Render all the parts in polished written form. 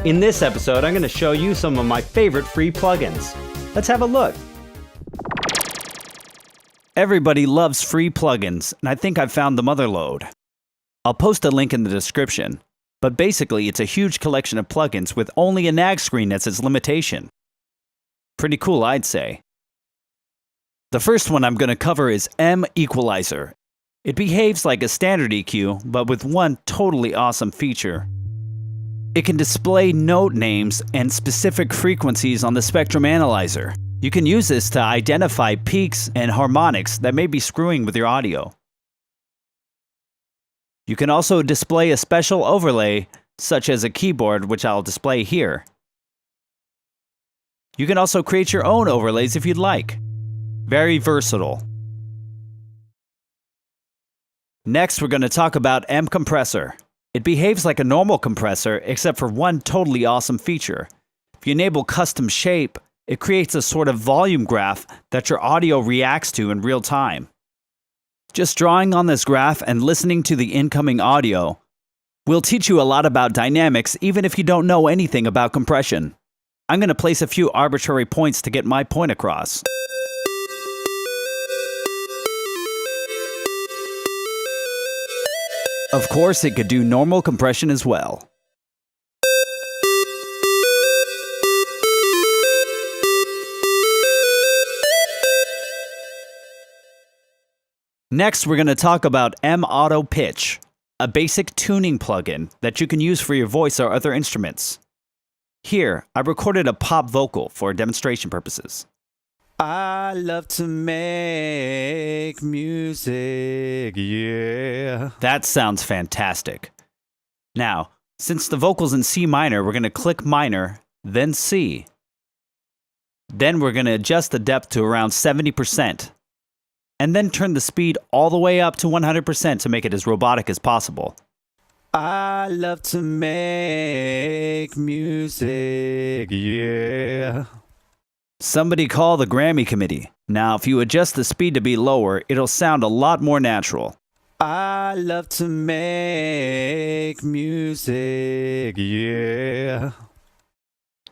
In this episode, I'm going to show you some of my favorite free plugins. Let's have a look. Everybody loves free plugins, and I think I've found the motherlode. I'll post a link in the description, but basically it's a huge collection of plugins with only a nag screen as its limitation. Pretty cool, I'd say. The first one I'm going to cover is Equalizer. It behaves like a standard EQ, but with one totally awesome feature. It can display note names and specific frequencies on the spectrum analyzer. You can use this to identify peaks and harmonics that may be screwing with your audio. You can also display a special overlay, such as a keyboard, which I'll display here. You can also create your own overlays if you'd like. Very versatile. Next, we're going to talk about Compressor. It behaves like a normal compressor, except for one totally awesome feature. If you enable custom shape, it creates a sort of volume graph that your audio reacts to in real time. Just drawing on this graph and listening to the incoming audio will teach you a lot about dynamics, even if you don't know anything about compression. I'm going to place a few arbitrary points to get my point across. Of course, it could do normal compression as well. Next, we're going to talk about Auto Pitch, a basic tuning plugin that you can use for your voice or other instruments. Here, I recorded a pop vocal for demonstration purposes. I love to make music, yeah. That sounds fantastic. Now, since the vocal's in C minor, we're going to click minor, then C. Then we're going to adjust the depth to around 70%. And then turn the speed all the way up to 100% to make it as robotic as possible. I love to make music, yeah. Somebody call the Grammy committee. Now, if you adjust the speed to be lower, it'll sound a lot more natural. I love to make music, yeah.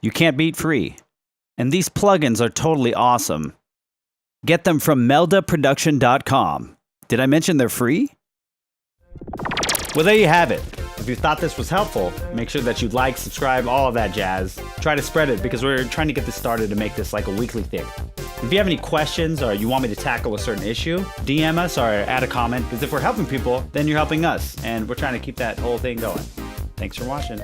You can't beat free. And these plugins are totally awesome. Get them from meldaproduction.com. Did I mention they're free? Well, there you have it. If you thought this was helpful, make sure that you like, subscribe, all of that jazz. Try to spread it because we're trying to get this started to make this like a weekly thing. If you have any questions or you want me to tackle a certain issue, DM us or add a comment, because if we're helping people, then you're helping us, and we're trying to keep that whole thing going. Thanks for watching.